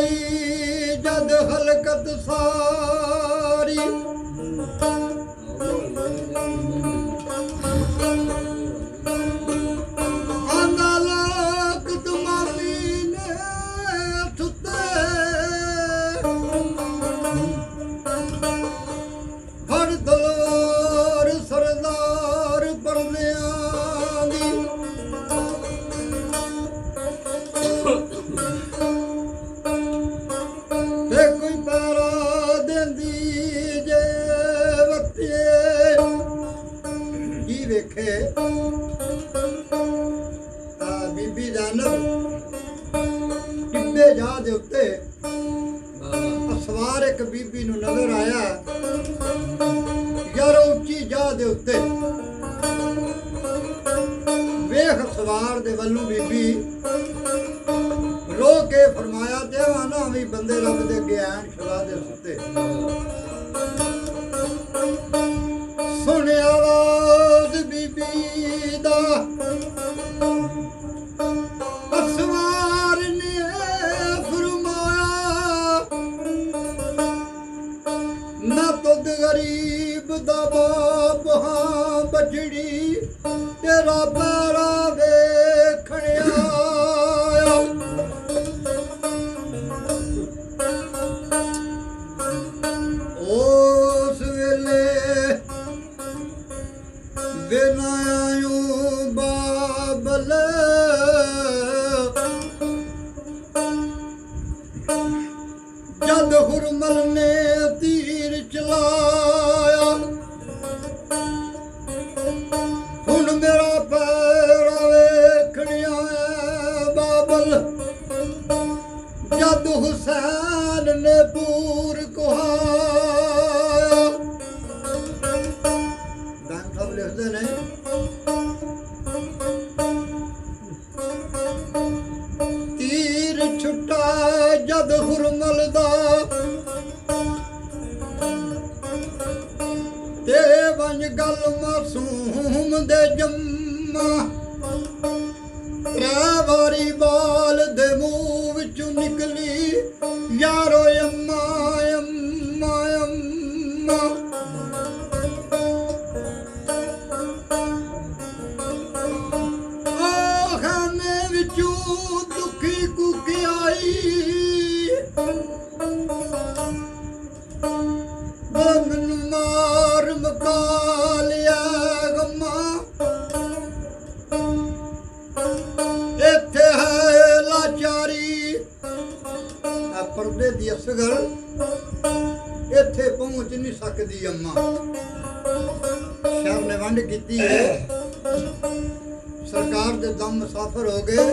ਗਈ ਜਦ ਹਲਕਤ ਸਾਰੀ ਆਂਦਾ ਲੋਕ ਤੁਮਾਮੀ ਨੇ ਸੁੱਤੇ ਫੜ ਦਲੋਰ ਸਰਦਾਰ ਪਰਦਿਆਂ ਦੀ ਤੇ ਕੋਈ ਪੈਰਾ ਦਿੰਦੀ ਜੇ ਵਕਤੀਏ ਕੀ ਵੇਖੇ ਬੀਬੀ ਜਾਨਬ ਟਿੱਬੇ ਜਾ ਦੇ ਉੱਤੇ ਸਵਾਰ ਇੱਕ ਬੀਬੀ ਨੂੰ ਨਜ਼ਰ ਆਇਆ ਯਾਰ ਉੱਚੀ ਜਾ ਦੇ ਉੱਤੇ ਵੇਖ ਸਵਾਰ ਦੇ ਵੱਲੋਂ ਬੀਬੀ ਰੋ ਕੇ ਫਰਮਾਇਆ ਤੇ ਆਨਾ ਵੀ ਬੰਦੇ ਰੱਬ ਦੇ ਗਿਆਨ ਖੁਦਾ ਦੇ ਸੁੱਤੇ ਸੁਣਿਆ ਆਵਾਜ਼ ਬੀਬੀ ਦਾ ਸਵਾਰ ਨੇ ਫਰਮਾਇਆ ਨਾ ਤੁਧ ਗਰੀਬ ਦਾ ਬਾਪ ਹਾਂ ਬਜੜੀ ਤੇਰਾ ਪੈਰਾ ਵੇਖਣਿਆ ਉਸ ਵੇਲੇ ਬਿਨਾਇਓ ਬਾਬਲ ਜਦ ਹੁਰਮਲ ਨੇ ਤੀਰ ਚਲਾਇਆ ਹੁਣ ਮੇਰਾ ਪੈਰ ਵੇਖਣਿਆ ਬਾਬਲ ਜਦ ਹੁਸੈਨ ਨੇ ਪੂਰ ਕੁਹਾਇਆ ਦਾਨ ਸਾਹਿਬ ਲਿਖਦੇ ਨੇ ਤੀਰ ਛੁੱਟਾ ਜਦ ਹੁਰਮਲ ਦਾ ਤੇ ਵੰਜ ਗਲ ਮਾਸੂਮ ਦੇ ਜੰਮਾ ਤਰੇ ਵਾਰੀ ਬਾਲ ਦੇ ਮੂੰਹ ਵਿੱਚੋਂ ਨਿਕਲੀ ਯਾਰੋ ਅੰਮਾ ਅੰਮਾ ਅੰਮਾ ਉਹ ਖਾਨੇ ਵਿੱਚੋਂ ਦੁਖੀ ਕੁੱਕੀ ਆਈ ਮੈਨੂੰ ਮਾਰ ਮਕਾ ਲਿਆ ਗਮਾ ਇੱਥੇ ਹੈ ਲਾਚਾਰੀ ਆ ਪਰਦੇ ਦੀ ਅਸਗਰ ਇੱਥੇ ਪਹੁੰਚ ਨਹੀਂ ਸਕਦੀ ਅੰਮਾ ਸ਼ਹਿਰ ਨੇ ਵੰਡ ਕੀਤੀ ਹੈ ਸਰਕਾਰ ਦੇ ਦਮ ਮੁਸਾਫਰ ਹੋ ਗਏ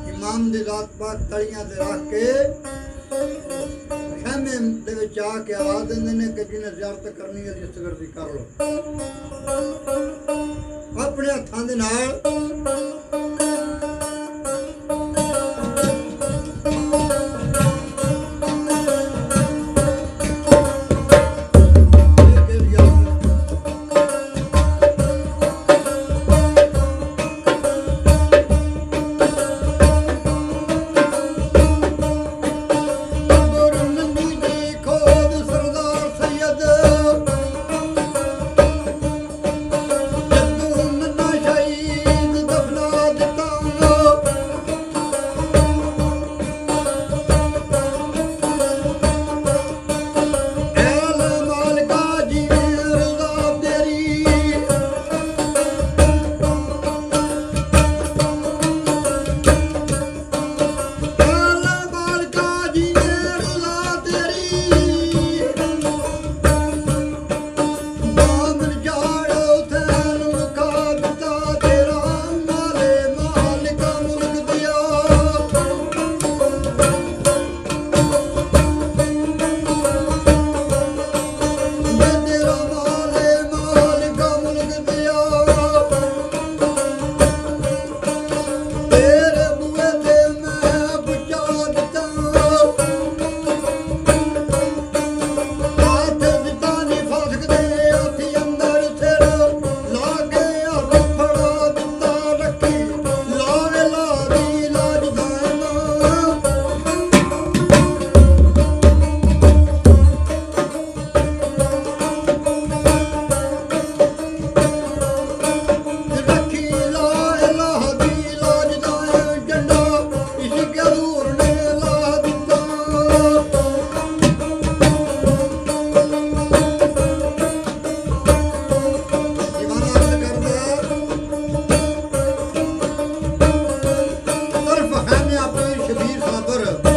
ਇਮਾਮ ਦੀ ਰਾਤ ਪਾਕ ਤਲੀਆਂ ਤੇ ਰੱਖ ਕੇ ਖੈਮੇ ਦੇ ਵਿੱਚ ਆ ਕੇ ਆਵਾਜ਼ ਦਿੰਦੇ ਨੇ ਕਿ ਜਿਹਨੇ ਜ਼ਿਆਰਤ ਕਰਨੀ ਹੈ ਜਿਸਗਰ ਦੀ ਕਰ ਲੋ ਆਪਣੇ ਹੱਥਾਂ ਦੇ ਨਾਲ ਦਿੱਤਾ ਅੰਬਰ